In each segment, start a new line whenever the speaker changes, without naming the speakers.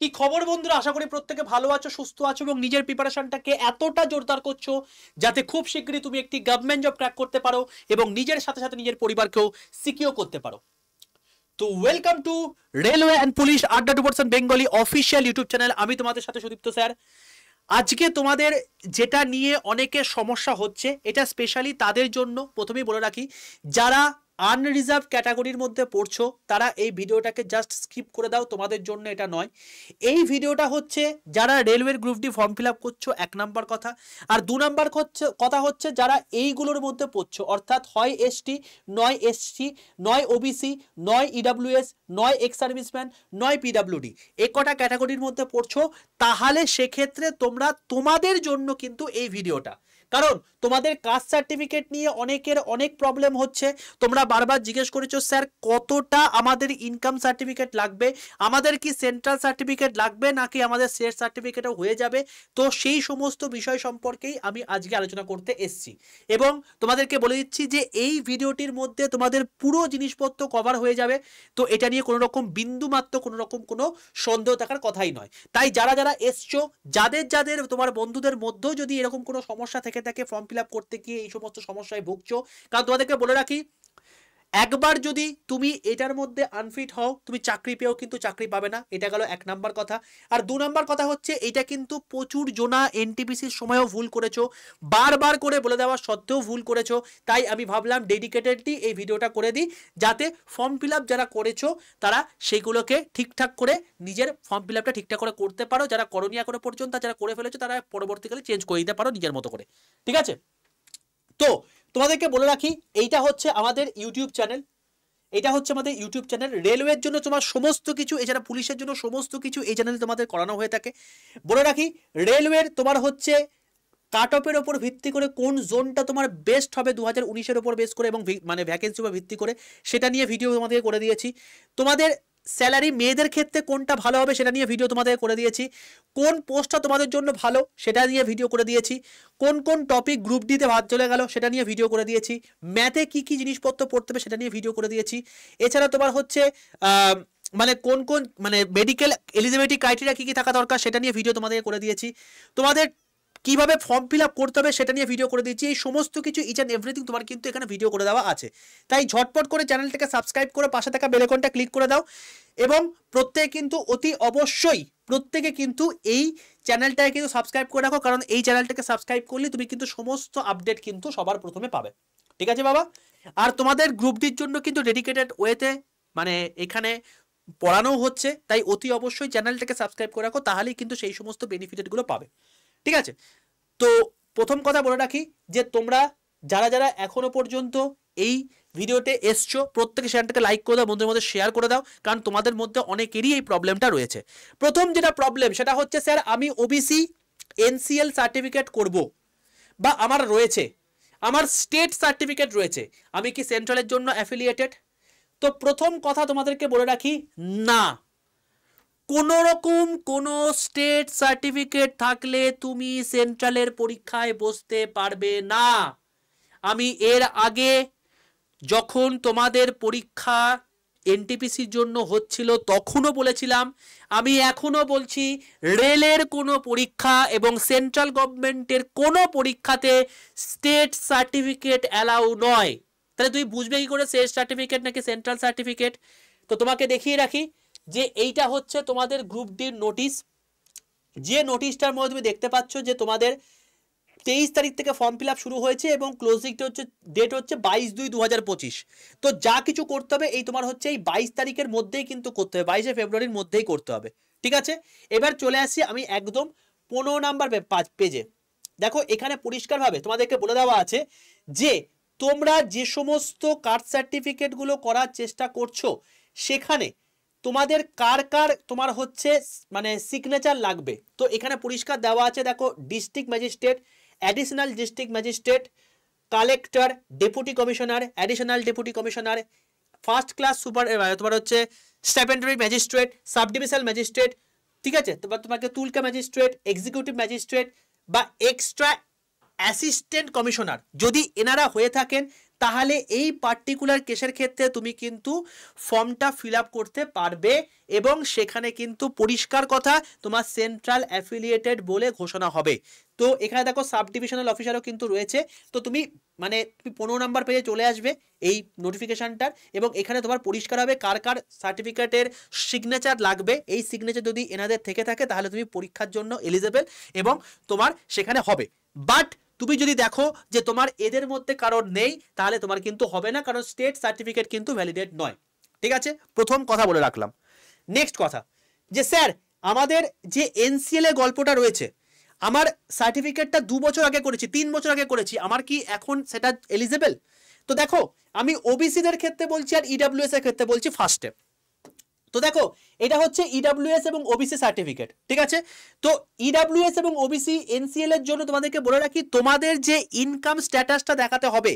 কি খবর বন্ধুরা, আশা করি প্রত্যেকে ভালো আছো, সুস্থ আছো এবং নিজের প্রিপারেশনটাকে এতটা জোরদার করছো যাতে খুব শীঘ্রই তুমি একটি গভর্নমেন্ট জব ক্র্যাক করতে পারো এবং নিজের সাথে সাথে নিজের পরিবারকেও সিকিউর করতে পারো। তো welcome to railway and police আড্ডা 2% বেঙ্গলি অফিসিয়াল ইউটিউব চ্যানেল। আমি তোমাদের সাথে সুদীপ্ত স্যার। আজকে তোমাদের যেটা নিয়ে অনেকের সমস্যা হচ্ছে, এটা স্পেশালি তাদের জন্য প্রথমেই বলে রাখি, যারা আনরিজার্ভ ক্যাটাগরির মধ্যে পড়ছো তারা এই ভিডিওটাকে জাস্ট স্কিপ করে দাও, তোমাদের জন্য এটা নয়। এই ভিডিওটা হচ্ছে যারা রেলওয়ের group D form fill up করছো, 1 নাম্বার কথা। আর 2 নাম্বার কথা হচ্ছে যারা এইগুলোর মধ্যে পড়ছো, অর্থাৎ হয় এসটি, নয় এসসি, নয় ওবিসি, নয় ইডাব্লিউএস, নয় এক্স সার্ভিসম্যান, নয় পিডাব্লিউডি, এ কটা ক্যাটাগরির মধ্যে পড়ছো। তাহলে সেক্ষেত্রে তোমাদের জন্য কিন্তু এই ভিডিওটা, কারণ তোমাদের কাস্ট সার্টিফিকেট নিয়ে অনেকের অনেক প্রবলেম হচ্ছে। তোমরা বারবার জিজ্ঞেস করেছো স্যার কতটা আমাদের ইনকাম সার্টিফিকেট লাগবে, আমাদের কি সেন্ট্রাল সার্টিফিকেট লাগবে নাকি আমাদের স্টেট সার্টিফিকেটও হয়ে যাবে। তো সেই সমস্ত বিষয় সম্পর্কেই আমি আজকে আলোচনা করতে এসেছি এবং তোমাদেরকে বলে দিচ্ছি যে এই ভিডিওটির মধ্যে তোমাদের পুরো জিনিসপত্র কভার হয়ে যাবে। তো এটা নিয়ে কোনো রকম বিন্দু মাত্র কোনো রকম কোনো সন্দেহ থাকার কথাই নয়। তাই যারা যারা এসছো, যাদের তোমার বন্ধুদের মধ্যেও যদি এরকম কোনো সমস্যা থেকে থাকে ফর্ম ফিল আপ করতে গিয়ে এই সমস্ত সমস্যায় ভুগছো, কারণ তোমাদেরকে বলে রাখি, একবার যদি তুমি এটার মধ্যে আনফিট হও, তুমি চাকরি পেয়েও কিন্তু চাকরি পাবে না। এটা গেল 1 নাম্বার কথা। আর 2 নাম্বার কথা হচ্ছে, এটা কিন্তু প্রচুর জনা এনটিপিসির সময়ও ভুল করেছো, বারবার করে বলে দেওয়া সত্ত্বেও ভুল করেছো। তাই আমি ভাবলাম ডেডিকেটেডলি এই ভিডিওটা করে দিই, যাতে ফর্ম ফিল আপ যারা করেছো তারা সেইগুলোকে ঠিকঠাক করে নিজের ফর্ম ফিল আপটা ঠিকঠাক করে করতে পারো। যারা করণীয় করে পর্যন্ত যারা করে ফেলেছো তারা পরবর্তীকালে চেঞ্জ করে দিতে পারো নিজের মতো করে। ঠিক আছে? তো তোমাদেরকে বলে রাখি, এইটা হচ্ছে আমাদের ইউটিউব চ্যানেল, এটা হচ্ছে আমাদের ইউটিউব চ্যানেল। রেলওয়ের জন্য তোমার সমস্ত কিছু, এছাড়া পুলিশের জন্য সমস্ত কিছু এই চ্যানেলে তোমাদের করানো হয়ে থাকে। বলে রাখি, রেলওয়ের তোমার হচ্ছে কাট অফের ওপর ভিত্তি করে কোন জোনটা তোমার বেস্ট হবে 2019-এর ওপর বেস করে এবং মানে ভ্যাকেন্সির উপর ভিত্তি করে সেটা নিয়ে ভিডিও তোমাদেরকে করে দিয়েছি। তোমাদের স্যালারি মেয়েদের ক্ষেত্রে কোনটা ভালো হবে সেটা নিয়ে ভিডিও তোমাদের করে দিয়েছি। কোন পোস্টটা তোমাদের জন্য ভালো সেটা নিয়ে ভিডিও করে দিয়েছি। কোন কোন টপিক গ্রুপ ডিতে ভাত চলে গেল সেটা নিয়ে ভিডিও করে দিয়েছি। ম্যাথে কি কি জিনিসপত্র পড়তে হবে সেটা নিয়ে ভিডিও করে দিয়েছি। এছাড়া তোমার হচ্ছে মানে কোন কোন মানে মেডিকেল এলিজিবিলিটি ক্রাইটেরিয়া কি কি থাকা দরকার সেটা নিয়ে ভিডিও তোমাদেরকে করে দিয়েছি। তোমাদের কিভাবে ফর্ম ফিল আপ করতে হবে সেটা নিয়ে ভিডিও করে দিচ্ছি। এই সমস্ত কিছু ইচ অ্যান্ড এভরিথিং তোমার কিন্তু এখানে ভিডিও করে দেওয়া আছে। তাই ঝটপট করে চ্যানেলটাকে সাবস্ক্রাইব করে পাশে থাকা বেল আইকনটা ক্লিক করে দাও এবং প্রত্যেকে কিন্তু অতি অবশ্যই প্রত্যেকে কিন্তু এই চ্যানেলটাকে কিন্তু সাবস্ক্রাইব করে রাখো, কারণ এই চ্যানেলটাকে সাবস্ক্রাইব করলে তুমি কিন্তু সমস্ত আপডেট কিন্তু সবার প্রথমে পাবে। ঠিক আছে বাবা? আর তোমাদের গ্রুপ ডির জন্য কিন্তু ডেডিকেটেড ওয়েতে মানে এখানে পড়ানো হচ্ছে, তাই অতি অবশ্যই চ্যানেলটাকে সাবস্ক্রাইব করে রাখো, তাহলেই কিন্তু সেই সমস্ত বেনিফিটগুলো পাবে। ঠিক আছে? তো প্রথম কথা বলে রাখি যে তোমরা যারা যারা এখনো পর্যন্ত এই ভিডিওতে এসছো, প্রত্যেকে চ্যানেলটাকে লাইক করে দাও, বন্ধুদের মধ্যে শেয়ার করে দাও, কারণ তোমাদের মধ্যে অনেকেরই এই প্রবলেমটা রয়েছে। প্রথম যেটা প্রবলেম সেটা হচ্ছে, স্যার আমি ওবিসি এনসিএল সার্টিফিকেট করব বা আমার রয়েছে, আমার স্টেট সার্টিফিকেট রয়েছে, আমি কি সেন্ট্রালের জন্য অ্যাফিলিয়েটেড? তো প্রথম কথা তোমাদেরকে বলে রাখি, না, কোনো রকম কোনো স্টেট সার্টিফিকেট থাকলে তুমি সেন্ট্রালের পরীক্ষায় বসতে পারবে না। আমি এর আগে যখন তোমাদের পরীক্ষা এনটিপিসির জন্য হচ্ছিল তখনও বলেছিলাম, আমি এখনো বলছি, রেলের কোনো পরীক্ষা এবং সেন্ট্রাল গভর্নমেন্টের কোনো পরীক্ষাতে স্টেট সার্টিফিকেট অ্যালাউ নয়। তাহলে তুই বুঝবে কি করে স্টেট সার্টিফিকেট নাকি সেন্ট্রাল সার্টিফিকেট? তো তোমাকে দেখিয়ে রাখি যে এইটা হচ্ছে তোমাদের গ্রুপ ডির নোটিশ। যে নোটিশটার মধ্যে তুমি দেখতে পাচ্ছ যে তোমাদের 23 তারিখ থেকে ফর্ম ফিল আপ শুরু হয়েছে এবং ক্লোজিং ডেট হচ্ছে 22/2/2025। তো যা কিছু করতে হবে এই তোমার হচ্ছে এই 22 তারিখের মধ্যেই কিন্তু করতে হবে, 22 ফেব্রুয়ারির মধ্যেই করতে হবে। ঠিক আছে? এবার চলে আসছি আমি একদম 15 নাম্বার পেজে। দেখো এখানে পরিষ্কারভাবে তোমাদেরকে বলে দেওয়া আছে যে তোমরা যে সমস্ত কাস্ট সার্টিফিকেটগুলো করার চেষ্টা করছো সেখানে তোমাদের কার কার তোমার হচ্ছে মানে সিগনেচার লাগবে। তো এখানে পরিষ্কার দেওয়া আছে, দেখো, district magistrate, additional district magistrate, collector, deputy commissioner, additional deputy commissioner, first class super তোমার হচ্ছে secondary magistrate, sub divisional magistrate. ঠিক আছে? তোমাকে তুলকা ম্যাজিস্ট্রেট, এক্সিকিউটিভ ম্যাজিস্ট্রেট বা এক্সট্রা অ্যাসিস্ট্যান্ট কমিশনার যদি এনারা হয়ে থাকেন তাহলে এই পার্টিকুলার কেসের ক্ষেত্রে তুমি কিন্তু ফর্মটা ফিল আপ করতে পারবে এবং সেখানে কিন্তু পরিষ্কার কথা তোমার সেন্ট্রাল অ্যাফিলিয়েটেড বলে ঘোষণা হবে। তো এখানে দেখো সাব ডিভিশনাল অফিসারও কিন্তু রয়েছে। তো তুমি 15 নাম্বার পেজে চলে আসবে এই নোটিফিকেশনটার এবং এখানে তোমার পরিষ্কার হবে কার কার সার্টিফিকেটের সিগনেচার লাগবে। এই সিগনেচার যদি এনাদের থেকে থাকে তাহলে তুমি পরীক্ষার জন্য এলিজেবল এবং তোমার সেখানে হবে। বাট তুমি যদি দেখো যে তোমার এদের মধ্যে কারণ নেই তাহলে তোমার কিন্তু হবে না, কারণ স্টেট সার্টিফিকেট কিন্তু ভ্যালিডেট নয়। ঠিক আছে, প্রথম কথা বলে রাখলাম। নেক্সট কথা যে স্যার আমাদের যে এনসিএল এর গল্পটা রয়েছে, আমার সার্টিফিকেটটা 2 বছর আগে করেছি, 3 বছর আগে করেছি, আমার কি এখন সেটা এলিজেবল? তো দেখো আমি ওবিসিদের ক্ষেত্রে বলছি আর ইডাব্লিউএস এর ক্ষেত্রে বলছি ফার্স্টে। তো দেখো এটা হচ্ছে ইডাব্লিউএস এবং ওবিসি সার্টিফিকেট, ঠিক আছে। তো ইডাব্লিউএস এবং ওবিসি এনসিএল এর জন্য তোমাদেরকে বলে রাখি তোমাদের যে ইনকাম স্ট্যাটাসটা দেখাতে হবে।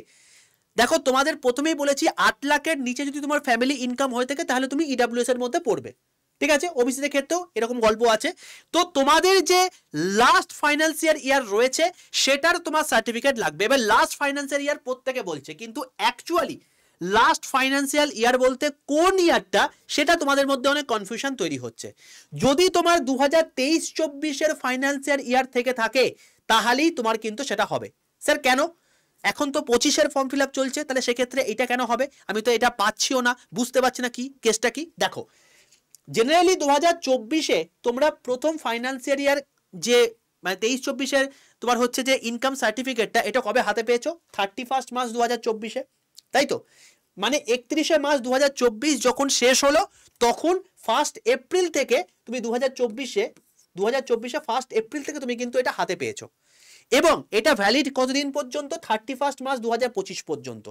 দেখো তোমাদের প্রথমেই বলেছি 8 লাখের নিচে যদি তোমার ফ্যামিলি ইনকাম হয়ে থাকে তাহলে তুমি ইডাব্লিউএস এর মধ্যে পড়বে, ঠিক আছে। ওবিসিদের ক্ষেত্রেও এরকম গল্প আছে। তো তোমাদের যে লাস্ট ফাইন্যান্সিয়াল ইয়ার রয়েছে সেটার তোমার সার্টিফিকেট লাগবে। এবার লাস্ট ফাইন্যান্সিয়াল ইয়ার প্রত্যেকে বলছে, কিন্তু অ্যাকচুয়ালি লাস্ট ফাইন্যান্সিয়াল ইয়ার বলতে কোন ইয়ারটা সেটা তোমাদের মধ্যে অনেক কনফিউশন তৈরি হচ্ছে। যদি তোমার 2023-24 ফাইন্যান্সিয়াল ইয়ার থেকে থাকে তাহলেই তোমার কিন্তু সেটা হবে। স্যার কেন? এখন তো 25 ফর্ম ফিল আপ চলছে, তাহলে সেক্ষেত্রে এটা কেন হবে? আমি তো এটা পাচ্ছিও না, বুঝতে পারছি না কি কেসটা কি। দেখো জেনারেলি 2024 তোমরা প্রথম ফাইন্যান্সিয়াল ইয়ার যে 23-24 তোমার হচ্ছে যে ইনকাম সার্টিফিকেটটা, এটা কবে হাতে পেয়েছো? 31 মার্চ 2024, তাই তো? 31 মার্চ 2024 যখন শেষ হলো তখন 1 এপ্রিল থেকে তুমি 2024 1 এপ্রিল থেকে তুমি কিন্তু এটা হাতে পেয়েছো এবং এটা ভ্যালিড কতদিন পর্যন্ত? 31 মার্চ 2025 পর্যন্ত।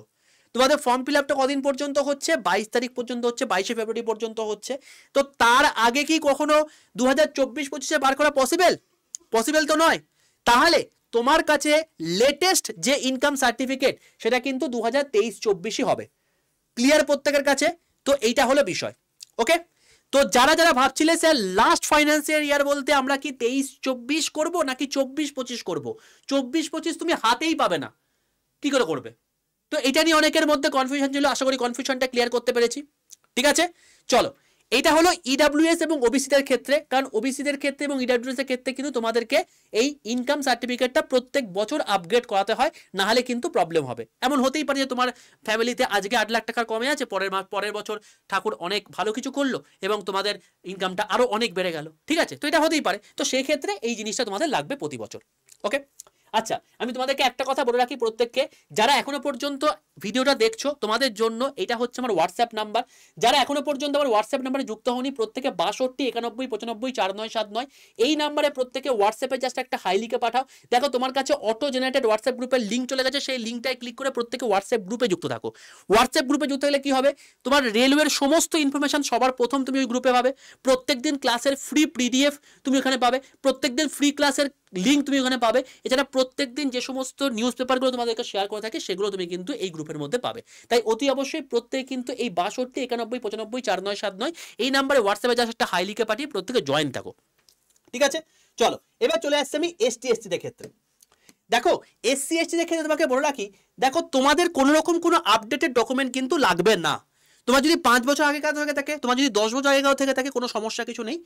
তোমাদের ফর্ম ফিল আপটা কদিন পর্যন্ত হচ্ছে? 22 তারিখ পর্যন্ত হচ্ছে, 22 ফেব্রুয়ারি পর্যন্ত হচ্ছে। তো তার আগে কি কখনো 2024-25 বার করা পসিবল? পসিবল তো নয়। তাহলে তোমার কাছে লেটেস্ট যে ইনকাম সার্টিফিকেট সেটা কিন্তু 2023-24 হবে। ক্লিয়ার প্রত্যেকের কাছে? তো এইটা হলো বিষয়। ওকে, তো যারা যারা ভাবছিলে স্যার লাস্ট ফাইন্যান্সিয়াল ইয়ার বলতে আমরা কি 23-24 করব নাকি 24-25 করব, 24-25 তুমি হাতেই পাবে না, কি করে করবে? তো এটা নিয়ে অনেকের মধ্যে কনফিউশন ছিল, আশা করি কনফিউশনটা ক্লিয়ার করতে পেরেছি। ঠিক আছে, চলো এটা হলো ইডাব্লিউএস এবং ওবিসিদের ক্ষেত্রে। কারণ ওবিসিদের ক্ষেত্রে এবং ইডাব্লিউএস এর ক্ষেত্রে কিন্তু তোমাদেরকে এই ইনকাম সার্টিফিকেটটা প্রত্যেক বছর আপগ্রেড করাতে হয়, না হলে কিন্তু প্রবলেম হবে। এমন হতেই পারে যে তোমার ফ্যামিলিতে আজকে 8 লাখ টাকার কমে আছে, পরের বছর ঠাকুর অনেক ভালো কিছু করলো এবং তোমাদের ইনকামটা আরো অনেক বেড়ে গেল, ঠিক আছে। তো এটা হতেই পারে, তো সেই ক্ষেত্রে এই জিনিসটা তোমাদের লাগবে প্রতি বছর। ওকে, আচ্ছা আমি তোমাদেরকে একটা কথা বলে রাখি প্রত্যেককে, যারা এখনো পর্যন্ত ভিডিওটা দেখছো তোমাদের জন্য এটা হচ্ছে আমার হোয়াটসঅ্যাপ নাম্বার। যারা এখনো পর্যন্ত আমার হোয়াটসঅ্যাপ নাম্বারে যুক্ত হওনি প্রত্যেকে 62 91 95 4979 এই নাম্বারে প্রত্যেকে হোয়াটসঅ্যাপে জাস্ট একটা হাই লিখে পাঠাও। দেখো তোমার কাছে অটো জেনারেটেড হোয়াটসঅ্যাপ গ্রুপের লিঙ্ক চলে গেছে, সেই লিঙ্কটায় ক্লিক করে প্রত্যেকে হোয়াটসঅ্যাপ গ্রুপে যুক্ত থাকো। হোয়াটসঅ্যাপ গ্রুপে যুক্ত হলে কি হবে, তোমার রেলওয়ের সমস্ত ইনফরমেশন সবার প্রথম তুমি ওই গ্রুপে পাবে। প্রত্যেকদিন ক্লাসের ফ্রি পিডিএফ তুমি ওখানে পাবে, প্রত্যেকদিন ফ্রি ক্লাসের লিঙ্ক তুমি ওখানে পাবে। এছাড়া প্রত্যেকদিন যে সমস্ত নিউজ পেপারগুলো তোমাদেরকে শেয়ার করে থাকে সেগুলো তুমি কিন্তু এই গ্রুপের মধ্যে পাবে। তাই অতি অবশ্যই প্রত্যেকে কিন্তু এই 62 91 95 4979 এই নাম্বারে হোয়াটসঅ্যাপে জাস্ট একটা হাই লিখে পাঠিয়ে প্রত্যেকে জয়েন থাকো। ঠিক আছে, চলো এবার চলে আসছে আমি এসটি এসটিদের ক্ষেত্রে। দেখো এসসি এসটিদের ক্ষেত্রে তোমাকে বলে রাখি, দেখো তোমাদের কোনো রকম কোনো আপডেটেড ডকুমেন্ট কিন্তু লাগবে না। তোমার যদি 5 বছর আগেকার থেকে থাকে, তোমার যদি 10 বছর আগেকার থেকে থাকে, কোনো সমস্যা কিছু নেই,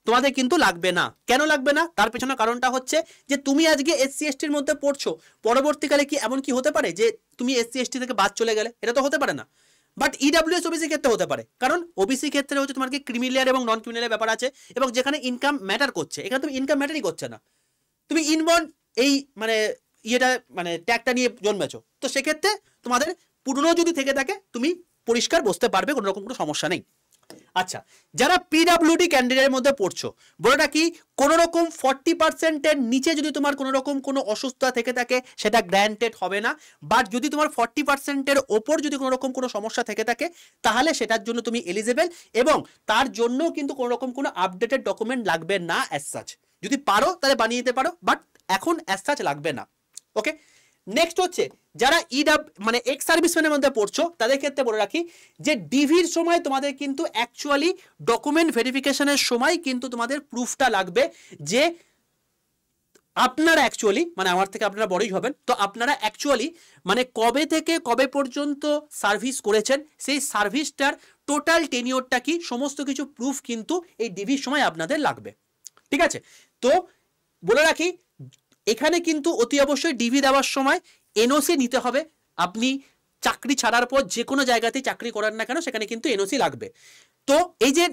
তোমাদের কিন্তু লাগবে না। কেন লাগবে না তার পেছনে কারণটা হচ্ছে যে তুমি আজকে এসসি এসটির মধ্যে পড়ছো, পরবর্তীকালে কি এমন কি হতে পারে যে তুমি এসসি এসটি থেকে বাদ চলে গেলে? এটা তো হতে পারে না। বাট ইডাব্লিউএস ওবিসি ক্ষেত্রে হতে পারে, কারণ ওবিসি ক্ষেত্রে হচ্ছে তোমার কি ক্রিমিলিয়ার এবং নন ক্রিমিলিয়ার ব্যাপার আছে এবং যেখানে ইনকাম ম্যাটার করছে, এখানে তুমি ইনকাম ম্যাটারই করছে না, তুমি ইনবর্ন এই ইয়েটা ট্যাগটা নিয়ে জন্মেছো। তো সেক্ষেত্রে তোমাদের পুরনো যদি থেকে থাকে তুমি পরিষ্কার বসতে পারবে, কোনো রকম কোনো সমস্যা নেই। আচ্ছা, যারা পিডাব্লিউডি ক্যান্ডিডেটের মধ্যে পড়ছো, বলে রাখি কোনো রকম 40%-এর নিচে যদি তোমার কোনো রকম কোনো অসুস্থতা থেকে থাকে সেটা গ্র্যান্টেড হবে না। বাট যদি তোমার 40%-এর ওপর যদি কোনো রকম কোনো সমস্যা থেকে থাকে তাহলে সেটার জন্য তুমি এলিজেবল এবং তার জন্য কিন্তু কোনো রকম কোনো আপডেটেড ডকুমেন্ট লাগবে না অ্যাজ সাচ। যদি পারো তাহলে বানিয়ে নিতে পারো, বাট এখন অ্যাজ সাচ লাগবে না। ওকে, নেক্সট হচ্ছে যারা এক্স সার্ভিসম্যানের মধ্যে পড়ছো তাদের ক্ষেত্রে বলে রাখি যে ডিভির সময় তোমাদের কিন্তু অ্যাকচুয়ালি ডকুমেন্ট ভেরিফিকেশনের সময় কিন্তু তোমাদের প্রুফটা লাগবে যে আপনারা অ্যাকচুয়ালি মানে আমার থেকে আপনারা বড়ই হবেন, তো আপনারা অ্যাকচুয়ালি মানে কবে থেকে কবে পর্যন্ত সার্ভিস করেছেন সেই সার্ভিসটার টোটাল টেনিওরটা কি সমস্ত কিছু প্রুফ কিন্তু এই ডিভির সময় আপনাদের লাগবে। ঠিক আছে, তো বলে রাখি এখানে কিন্তু অতি অবশ্যই ডিভি দেওয়ার সময় এনওসি নিতে হবে। আপনি চাকরি ছাড়ার পর যে কোনো জায়গাতেই চাকরি করার না কেন সেখানে কিন্তু এনওসি লাগবে। তো এই যে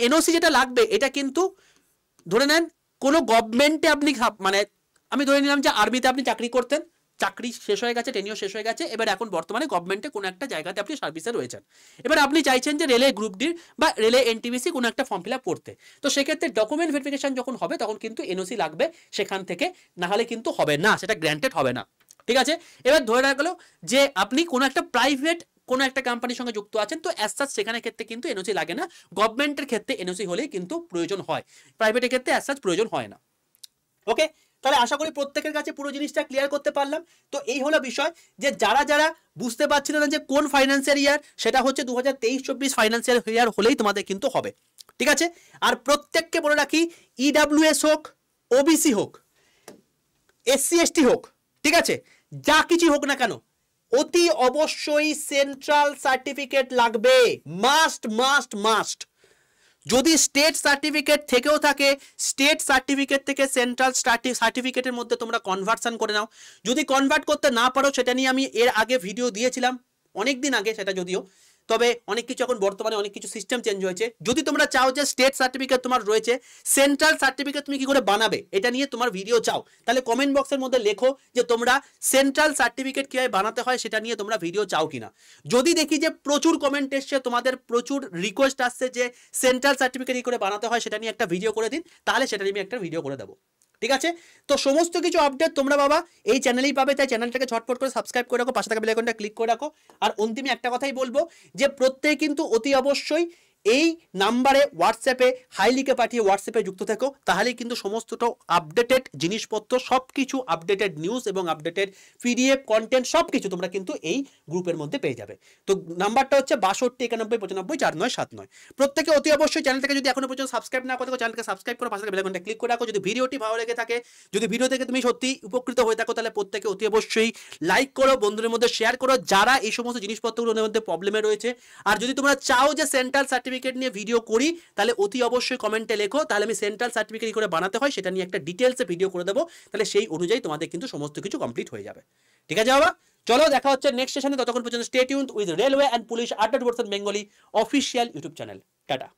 এনওসি যেটা লাগবে এটা কিন্তু ধরে নেন কোনো গভর্নমেন্টে আপনি মানে আমি ধরে নিলাম যে আর্মিতে আপনি চাকরি করতেন, চাকরি শেষ হয়ে গেছে, টেনিও শেষ হয়ে গেছে, এবার এখন বর্তমানে গভর্নমেন্টে কোনো একটা জায়গাতে আপনি সার্ভিসে রয়েছেন, এবার আপনি চাইছেন যে রেলে গ্রুপ ডির বা রেলে এনটিপিসি কোনো একটা ফর্ম ফিল আপ করতে, তো সেক্ষেত্রে ডকুমেন্ট ভেরিফিকেশন যখন হবে তখন কিন্তু এনওসি লাগবে সেখান থেকে, না হলে কিন্তু হবে না, সেটা গ্র্যান্টেড হবে না। ঠিক আছে, এবার ধরে রাখলো যে আপনি কোনো একটা প্রাইভেট কোনো একটা কোম্পানির সঙ্গে যুক্ত আছেন, তো অ্যাজ সাচ সেখানে ক্ষেত্রে কিন্তু এনওসি লাগে না, গভর্নমেন্টের ক্ষেত্রে এনওসি হলেই কিন্তু প্রয়োজন হয়, প্রাইভেটের ক্ষেত্রে অ্যাজ সাচ প্রয়োজন হয় না। ওকে, তাহলে আশা করি প্রত্যেকের কাছে পুরো জিনিসটা ক্লিয়ার করতে পারলাম। তো এই হলো বিষয় যে যারা যারা বুঝতে পারছিলেন না যে কোন ফাইন্যান্সিয়াল ইয়ার, সেটা হচ্ছে 2023-24 ফাইন্যান্সিয়াল ইয়ার হলেই তোমাদের কিন্তু হবে। ঠিক আছে, আর প্রত্যেককে বলে রাখি ইডাব্লিউএস হোক, ওবিসি হোক, এসসি এসটি হোক, ঠিক আছে, যা কিছু হোক না কেন অতি অবশ্যই সেন্ট্রাল সার্টিফিকেট লাগবে, মাস্ট মাস্ট মাস্ট। যদি স্টেট সার্টিফিকেট থেকেও থাকে, স্টেট সার্টিফিকেট থেকে সেন্ট্রাল সার্টিফিকেটের মধ্যে তোমরা কনভার্সন করে নাও। যদি কনভার্ট করতে না পারো, সেটা নিয়ে আমি এর আগে ভিডিও দিয়েছিলাম অনেক দিন আগে সেটা, যদিও তবে অনেক কিছু এখন বর্তমানে অনেক কিছু সিস্টেম চেঞ্জ হয়েছে। যদি তোমরা চাও যে স্টেট সার্টিফিকেট তোমার রয়েছে, সেন্ট্রাল সার্টিফিকেট তুমি কি করে বানাবে এটা নিয়ে তোমার ভিডিও চাও, তাহলে কমেন্ট বক্সের মধ্যে লেখো যে তোমরা সেন্ট্রাল সার্টিফিকেট কিভাবে বানাতে হয় সেটা নিয়ে তোমরা ভিডিও চাও কিনা। যদি দেখি যে প্রচুর কমেন্ট এসছে, তোমাদের প্রচুর রিকোয়েস্ট আসছে যে সেন্ট্রাল সার্টিফিকেট কি করে বানাতে হয় সেটা নিয়ে একটা ভিডিও করে দিন, তাহলে সেটা নিয়ে একটা ভিডিও করে দেবো। ঠিক আছে, তো সমস্ত কিছু আপডেট তোমরা বাবা এই চ্যানেলেই পাবে, তাই চ্যানেলটাকে ঝটপট করে সাবস্ক্রাইব করে রাখো, পাশে থাকা বেল আইকনটা ক্লিক করে রাখো। আর অন্তিমে একটা কথাই বলবো যে প্রত্যেকে কিন্তু অতি অবশ্যই এই নাম্বারে হোয়াটসঅ্যাপে হাই লিখে পাঠিয়ে হোয়াটসঅ্যাপে যুক্ত থেকো, তাহলেই কিন্তু সমস্তটা আপডেটেড জিনিসপত্র, সব কিছু আপডেটেড নিউজ এবং আপডেটেড পিডিএফ কন্টেন্ট সব কিছু তোমরা কিন্তু এই গ্রুপের মধ্যে পেয়ে যাবে। তো নাম্বারটা হচ্ছে 6291959479। প্রত্যেকে অতি অবশ্যই চ্যানেলটাকে যদি এখনো পর্যন্ত সাবস্ক্রাইব না করে থাকো, চ্যানেলকে সাবস্ক্রাইব করো, পাশে বেল আইকনটা ক্লিক করে রাখো। যদি ভিডিওটি ভালো লেগে থাকে, যদি ভিডিও থেকে তুমি সত্যি উপকৃত হয়ে থাকো, তাহলে প্রত্যেকে অতি অবশ্যই লাইক করো, বন্ধুদের মধ্যে শেয়ার করো যারা এই সমস্ত জিনিসপত্রগুলোর মধ্যে প্রবলেমে রয়েছে। আর যদি তোমরা চাও যে সেন্ট্রাল সার্টিফিকেট নিয়ে ভিডিও করি, তাহলে অতি অবশ্যই কমেন্টে লেখো, তাহলে আমি সেন্ট্রাল সার্টিফিকেট কি করে বানাতে হয় সেটা নিয়ে একটা ডিটেলসে ভিডিও করে দেবো, তাহলে সেই অনুযায়ী তোমাদের কিন্তু সমস্ত কিছু কমপ্লিট হয়ে যাবে। ঠিক আছে বাবা, চলো দেখা হচ্ছে নেক্সট সেশনে, ততক্ষণ পর্যন্ত stay tuned with railway and police update version Bengali official YouTube channel. Tata.